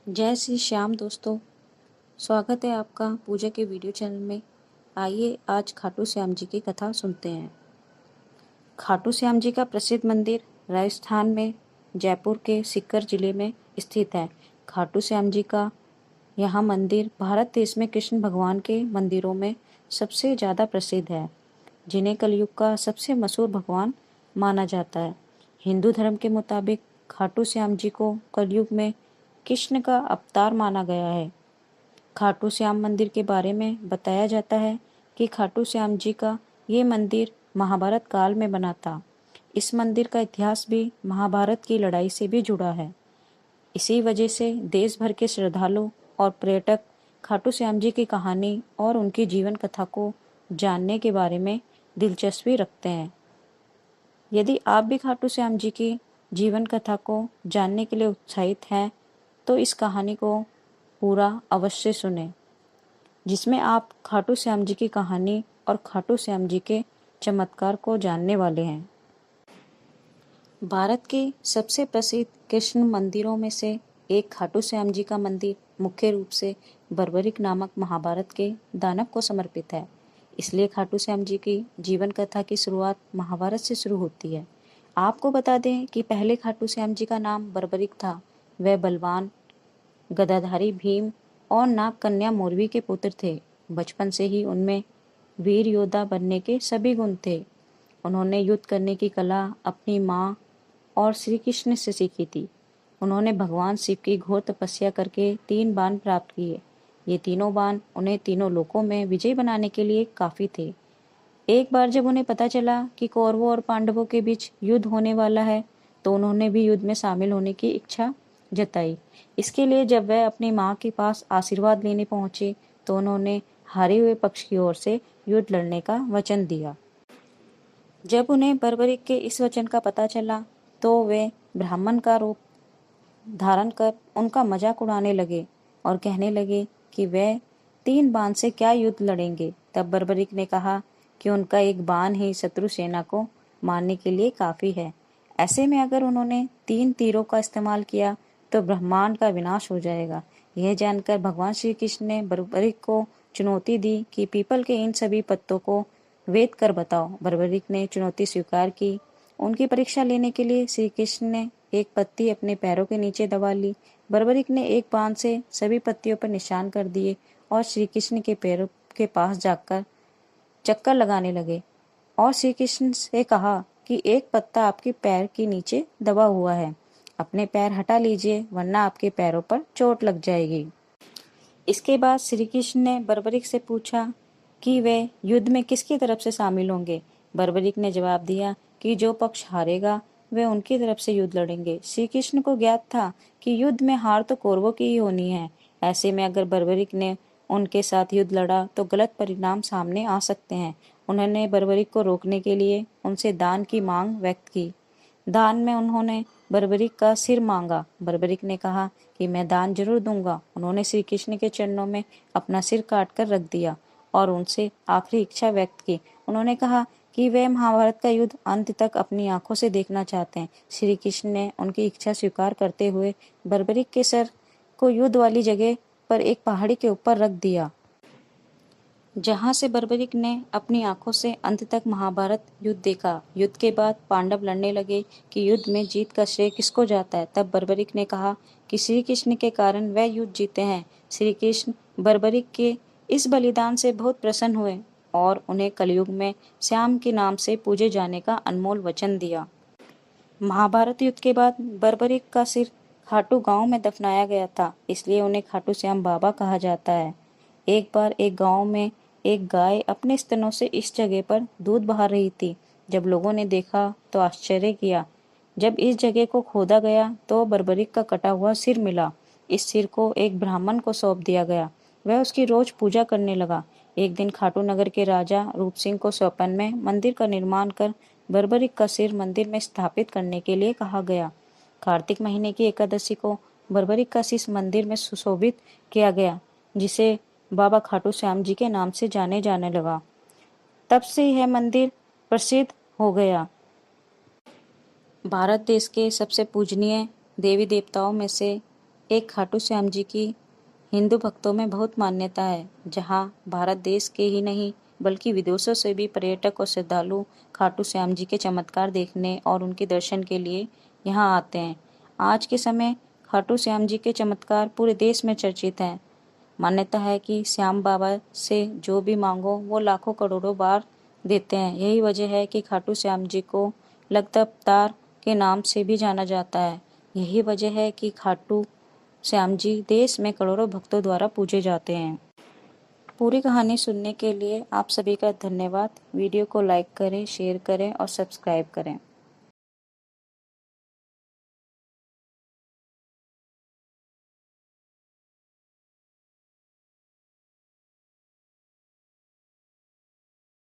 जय श्री श्याम दोस्तों, स्वागत है आपका पूजा के वीडियो चैनल में। आइए आज खाटू श्याम जी की कथा सुनते हैं। खाटू श्याम जी का प्रसिद्ध मंदिर राजस्थान में जयपुर के सीकर जिले में स्थित है। खाटू श्याम जी का यह मंदिर भारत देश में कृष्ण भगवान के मंदिरों में सबसे ज़्यादा प्रसिद्ध है, जिन्हें कलयुग का सबसे मशहूर भगवान माना जाता है। हिंदू धर्म के मुताबिक खाटू श्याम जी को कलयुग में कृष्ण का अवतार माना गया है। खाटू श्याम मंदिर के बारे में बताया जाता है कि खाटू श्याम जी का ये मंदिर महाभारत काल में बना था। इस मंदिर का इतिहास भी महाभारत की लड़ाई से भी जुड़ा है। इसी वजह से देश भर के श्रद्धालु और पर्यटक खाटू श्याम जी की कहानी और उनकी जीवन कथा को जानने के बारे में दिलचस्पी रखते हैं। यदि आप भी खाटू श्याम जी की जीवन कथा को जानने के लिए उत्साहित हैं, तो इस कहानी को पूरा अवश्य सुने, जिसमें आप खाटू श्याम जी की कहानी और खाटू श्याम जी के चमत्कार को जानने वाले हैं। भारत के सबसे प्रसिद्ध कृष्ण मंदिरों में से एक खाटू श्याम जी का मंदिर मुख्य रूप से बर्बरिक नामक महाभारत के दानव को समर्पित है। इसलिए खाटू श्याम जी की जीवन कथा की शुरुआत महाभारत से शुरू होती है। आपको बता दें कि पहले खाटू श्याम जी का नाम बर्बरिक था। वह बलवान गदाधारी भीम और नाग कन्या मोरवी के पुत्र थे। बचपन से ही उनमें वीर योद्धा बनने के सभी गुण थे। उन्होंने युद्ध करने की कला अपनी माँ और श्री कृष्ण से सीखी थी। उन्होंने भगवान शिव की घोर तपस्या करके 3 बाण प्राप्त किए। ये तीनों बाण उन्हें तीनों लोकों में विजय बनाने के लिए काफी थे। एक बार जब उन्हें पता चला कि कौरवों और पांडवों के बीच युद्ध होने वाला है, तो उन्होंने भी युद्ध में शामिल होने की इच्छा जताई। इसके लिए जब वह अपनी माँ के पास आशीर्वाद लेने पहुंचे, तो उन्होंने हारे हुए पक्ष की ओर से युद्ध लड़ने का वचन दिया। जब उन्हें बर्बरिक के इस वचन का पता चला, तो वे ब्राह्मण का रूप धारण कर उनका मजाक उड़ाने लगे और कहने लगे कि वह 3 बाण से क्या युद्ध लड़ेंगे। तब बर्बरिक ने कहा कि उनका एक बाण ही शत्रु सेना को मारने के लिए काफी है। ऐसे में अगर उन्होंने 3 तीरों का इस्तेमाल किया तो ब्रह्मांड का विनाश हो जाएगा। यह जानकर भगवान श्री कृष्ण ने बर्बरिक को चुनौती दी कि पीपल के इन सभी पत्तों को वेद कर बताओ। बर्बरिक ने चुनौती स्वीकार की। उनकी परीक्षा लेने के लिए श्री कृष्ण ने एक पत्ती अपने पैरों के नीचे दबा ली। बर्बरिक ने एक बाण से सभी पत्तियों पर निशान कर दिए और श्री कृष्ण के पैरों के पास जाकर चक्कर लगाने लगे और श्री कृष्ण से कहा कि एक पत्ता आपके पैर के नीचे दबा हुआ है, अपने पैर हटा लीजिए वरना आपके पैरों पर चोट लग जाएगी। इसके बाद श्री कृष्ण ने बर्बरिक से पूछा कि वे युद्ध में किसकी तरफ से शामिल होंगे। बर्बरिक ने जवाब दिया कि जो पक्ष हारेगा वे उनकी तरफ से युद्ध लड़ेंगे। श्री कृष्ण को ज्ञात था कि युद्ध में हार तो कौरवों की ही होनी है। ऐसे में अगर बर्बरिक ने उनके साथ युद्ध लड़ा तो गलत परिणाम सामने आ सकते हैं। उन्होंने बर्बरिक को रोकने के लिए उनसे दान की मांग व्यक्त की। दान में उन्होंने बर्बरिक का सिर मांगा। बर्बरिक ने कहा कि मैं दान जरूर दूंगा। उन्होंने श्री कृष्ण के चरणों में अपना सिर काट कर रख दिया और उनसे आखिरी इच्छा व्यक्त की। उन्होंने कहा कि वे महाभारत का युद्ध अंत तक अपनी आंखों से देखना चाहते हैं। श्री कृष्ण ने उनकी इच्छा स्वीकार करते हुए बर्बरिक के सर को युद्ध वाली जगह पर एक पहाड़ी के ऊपर रख दिया, जहां से बर्बरिक ने अपनी आंखों से अंत तक महाभारत युद्ध देखा। युद्ध के बाद पांडव लड़ने लगे कि युद्ध में जीत का श्रेय किसको जाता है। तब बर्बरिक ने कहा कि श्री कृष्ण के कारण वह युद्ध जीते हैं। श्री कृष्ण बर्बरिक के इस बलिदान से बहुत प्रसन्न हुए और उन्हें कलयुग में श्याम के नाम से पूजे जाने का अनमोल वचन दिया। महाभारत युद्ध के बाद बर्बरिक का सिर खाटू गांव में दफनाया गया था, इसलिए उन्हें खाटू श्याम बाबा कहा जाता है। एक बार एक गांव में एक गाय अपने स्तनों से इस जगह पर दूध बहा रही थी। जब लोगों ने देखा तो आश्चर्य किया। जब इस जगह को खोदा गया तो बर्बरिक का कटा हुआ सिर मिला। इस सिर को एक ब्राह्मण को सौंप दिया गया। वह उसकी रोज पूजा करने लगा। एक दिन खाटू नगर के राजा रूप सिंह को स्वप्न में मंदिर का निर्माण कर बर्बरिक का सिर मंदिर में स्थापित करने के लिए कहा गया। कार्तिक महीने की एकादशी को बर्बरिक का शीश मंदिर में सुशोभित किया गया, जिसे बाबा खाटू श्याम जी के नाम से जाने लगा। तब से यह मंदिर प्रसिद्ध हो गया। भारत देश के सबसे पूजनीय देवी देवताओं में से एक खाटू श्याम जी की हिंदू भक्तों में बहुत मान्यता है, जहाँ भारत देश के ही नहीं बल्कि विदेशों से भी पर्यटक और श्रद्धालु खाटू श्याम जी के चमत्कार देखने और उनके दर्शन के लिए यहाँ आते हैं। आज के समय खाटू श्याम जी के चमत्कार पूरे देश में चर्चित हैं। मान्यता है कि श्याम बाबा से जो भी मांगो वो लाखों करोड़ों बार देते हैं। यही वजह है कि खाटू श्याम जी को लखत अवतार के नाम से भी जाना जाता है। यही वजह है कि खाटू श्याम जी देश में करोड़ों भक्तों द्वारा पूजे जाते हैं। पूरी कहानी सुनने के लिए आप सभी का धन्यवाद। वीडियो को लाइक करें, शेयर करें और सब्सक्राइब करें।